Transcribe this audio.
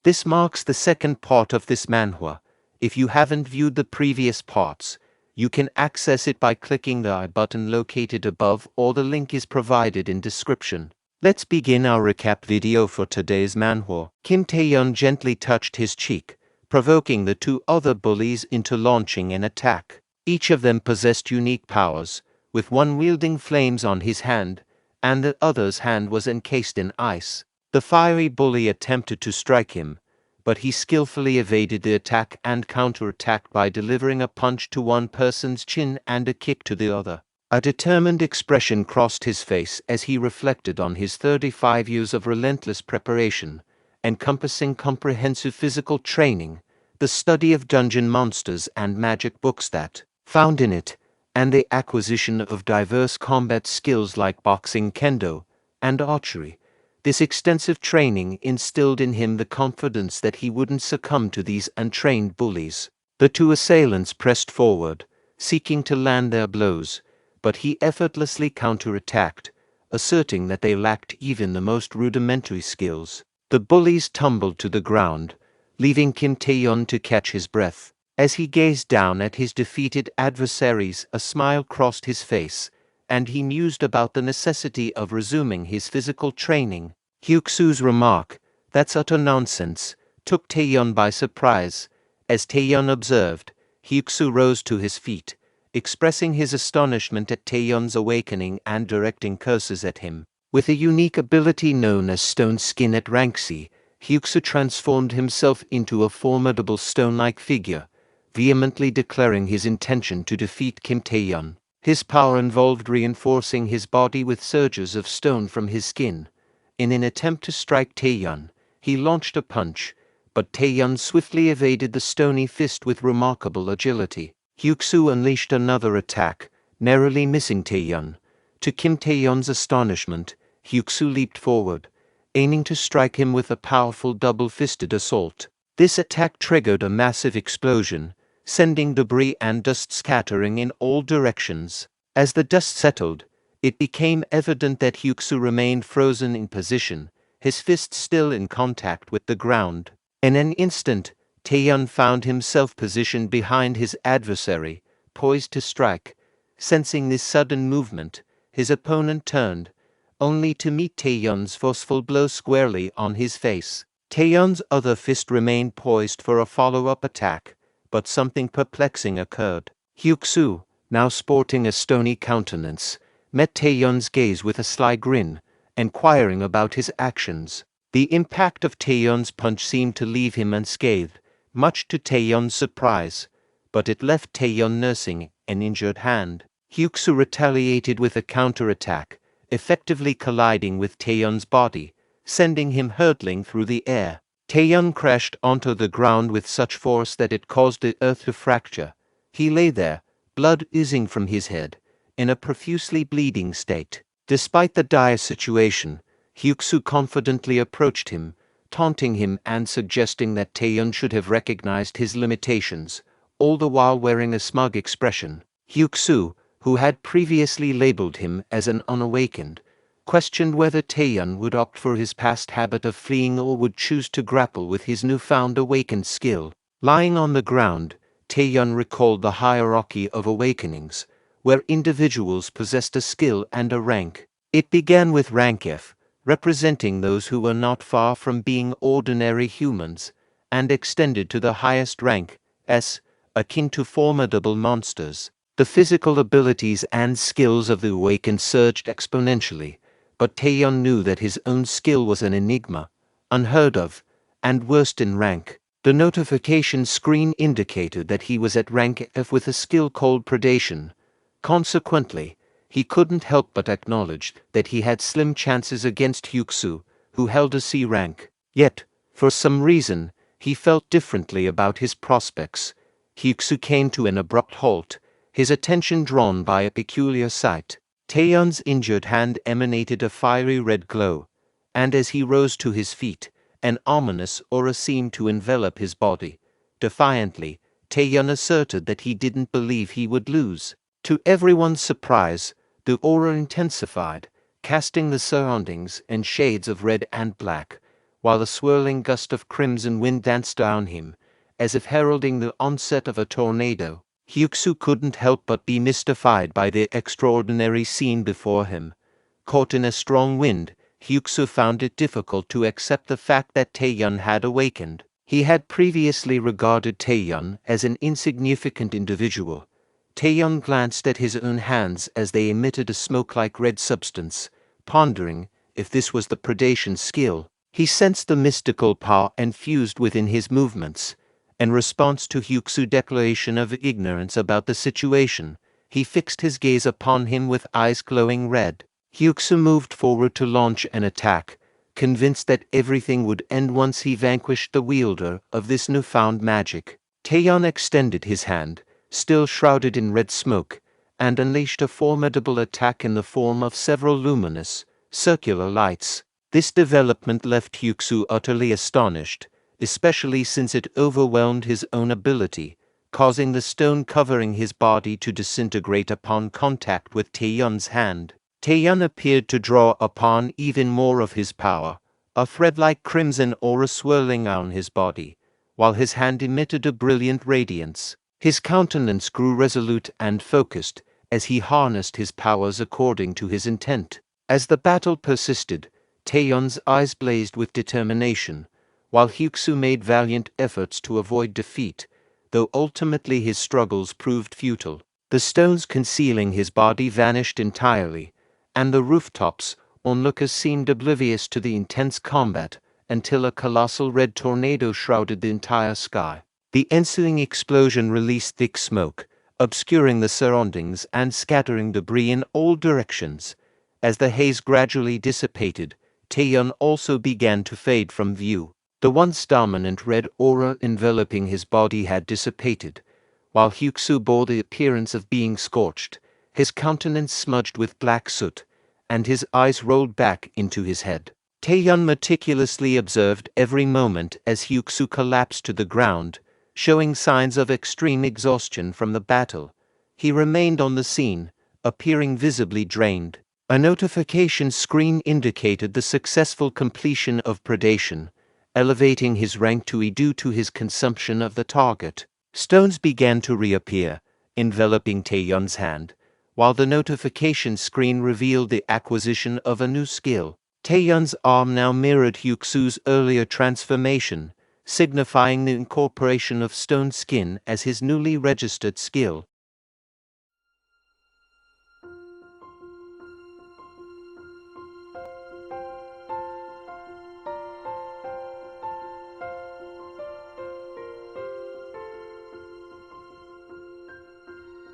This marks the second part of this manhwa. If you haven't viewed the previous parts, you can access it by clicking the I button located above, or the link is provided in description. Let's begin our recap video for today's manhwa. Kim Taehyun gently touched his cheek, provoking the two other bullies into launching an attack. Each of them possessed unique powers, with one wielding flames on his hand, and the other's hand was encased in ice. The fiery bully attempted to strike him, but he skillfully evaded the attack and counterattacked by delivering a punch to one person's chin and a kick to the other. A determined expression crossed his face as he reflected on his 35 years of relentless preparation, encompassing comprehensive physical training, the study of dungeon monsters and magic books that found in it, and the acquisition of diverse combat skills like boxing, kendo, and archery. This extensive training instilled in him the confidence that he wouldn't succumb to these untrained bullies. The two assailants pressed forward, seeking to land their blows, but he effortlessly counterattacked, asserting that they lacked even the most rudimentary skills. The bullies tumbled to the ground, leaving Kim Taehyun to catch his breath. As he gazed down at his defeated adversaries, a smile crossed his face, and he mused about the necessity of resuming his physical training. Hyuksu's remark, "That's utter nonsense," took Taehyun by surprise. As Taehyun observed, Hyuksu rose to his feet, expressing his astonishment at Taehyun's awakening and directing curses at him. With a unique ability known as Stone Skin at rank C, Hyuksu transformed himself into a formidable stone-like figure, vehemently declaring his intention to defeat Kim Taehyun. His power involved reinforcing his body with surges of stone from his skin. In an attempt to strike Taehyun, he launched a punch, but Taehyun swiftly evaded the stony fist with remarkable agility. Hyuksu unleashed another attack, narrowly missing Taehyun. To Kim Taehyun's astonishment, Hyuksu leaped forward, aiming to strike him with a powerful double-fisted assault. This attack triggered a massive explosion, sending debris and dust scattering in all directions. As the dust settled, it became evident that Hyuksu remained frozen in position, his fists still in contact with the ground. In an instant, Taehyun found himself positioned behind his adversary, poised to strike. Sensing this sudden movement, his opponent turned, only to meet Taehyun's forceful blow squarely on his face. Taehyun's other fist remained poised for a follow-up attack, but something perplexing occurred. Hyuksu, now sporting a stony countenance, met Taehyun's gaze with a sly grin, inquiring about his actions. The impact of Taehyun's punch seemed to leave him unscathed, much to Taehyun's surprise, but it left Taehyun nursing an injured hand. Hyuksu retaliated with a counterattack, effectively colliding with Taehyun's body, sending him hurtling through the air. Taehyun crashed onto the ground with such force that it caused the earth to fracture. He lay there, blood oozing from his head, in a profusely bleeding state. Despite the dire situation, Hyuksu confidently approached him, taunting him and suggesting that Taehyun should have recognized his limitations, all the while wearing a smug expression. Hyuksu, who had previously labeled him as an unawakened, questioned whether Taehyun would opt for his past habit of fleeing or would choose to grapple with his newfound awakened skill. Lying on the ground, Taehyun recalled the hierarchy of awakenings, where individuals possessed a skill and a rank. It began with rank F, representing those who were not far from being ordinary humans, and extended to the highest rank, S, akin to formidable monsters. The physical abilities and skills of the awakened surged exponentially, but Taehyun knew that his own skill was an enigma, unheard of, and worst in rank. The notification screen indicated that he was at rank F with a skill called predation. Consequently, he couldn't help but acknowledge that he had slim chances against Hyuksu, who held a C rank. Yet, for some reason, he felt differently about his prospects. Hyuksu came to an abrupt halt, his attention drawn by a peculiar sight. Taehyun's injured hand emanated a fiery red glow, and as he rose to his feet, an ominous aura seemed to envelop his body. Defiantly, Taehyun asserted that he didn't believe he would lose. To everyone's surprise, the aura intensified, casting the surroundings in shades of red and black, while a swirling gust of crimson wind danced down him, as if heralding the onset of a tornado. Hyuksu couldn't help but be mystified by the extraordinary scene before him. Caught in a strong wind, Hyuksu found it difficult to accept the fact that Taehyun had awakened. He had previously regarded Taehyun as an insignificant individual. Taehyun glanced at his own hands as they emitted a smoke-like red substance, pondering if this was the predation skill. He sensed the mystical power infused within his movements. In response to Hyuksu's declaration of ignorance about the situation, he fixed his gaze upon him with eyes glowing red. Hyuksu moved forward to launch an attack, convinced that everything would end once he vanquished the wielder of this newfound magic. Taehyun extended his hand, still shrouded in red smoke, and unleashed a formidable attack in the form of several luminous, circular lights. This development left Hyuksu utterly astonished, especially since it overwhelmed his own ability, causing the stone covering his body to disintegrate upon contact with Taehyun's hand. Taehyun appeared to draw upon even more of his power, a thread-like crimson aura swirling on his body, while his hand emitted a brilliant radiance. His countenance grew resolute and focused as he harnessed his powers according to his intent. As the battle persisted, Taehyun's eyes blazed with determination, while Hyuksu made valiant efforts to avoid defeat, though ultimately his struggles proved futile. The stones concealing his body vanished entirely, and the rooftops onlookers seemed oblivious to the intense combat until a colossal red tornado shrouded the entire sky. The ensuing explosion released thick smoke, obscuring the surroundings and scattering debris in all directions. As the haze gradually dissipated, Taehyun also began to fade from view. The once dominant red aura enveloping his body had dissipated, while Hyuksu bore the appearance of being scorched, his countenance smudged with black soot, and his eyes rolled back into his head. Taehyun meticulously observed every moment as Hyuksu collapsed to the ground, showing signs of extreme exhaustion from the battle. He remained on the scene, appearing visibly drained. A notification screen indicated the successful completion of predation, elevating his rank to E due to his consumption of the target. Stones began to reappear, enveloping Taehyun's hand, while the notification screen revealed the acquisition of a new skill. Taehyun's arm now mirrored Hyuksu's earlier transformation, signifying the incorporation of stone skin as his newly registered skill.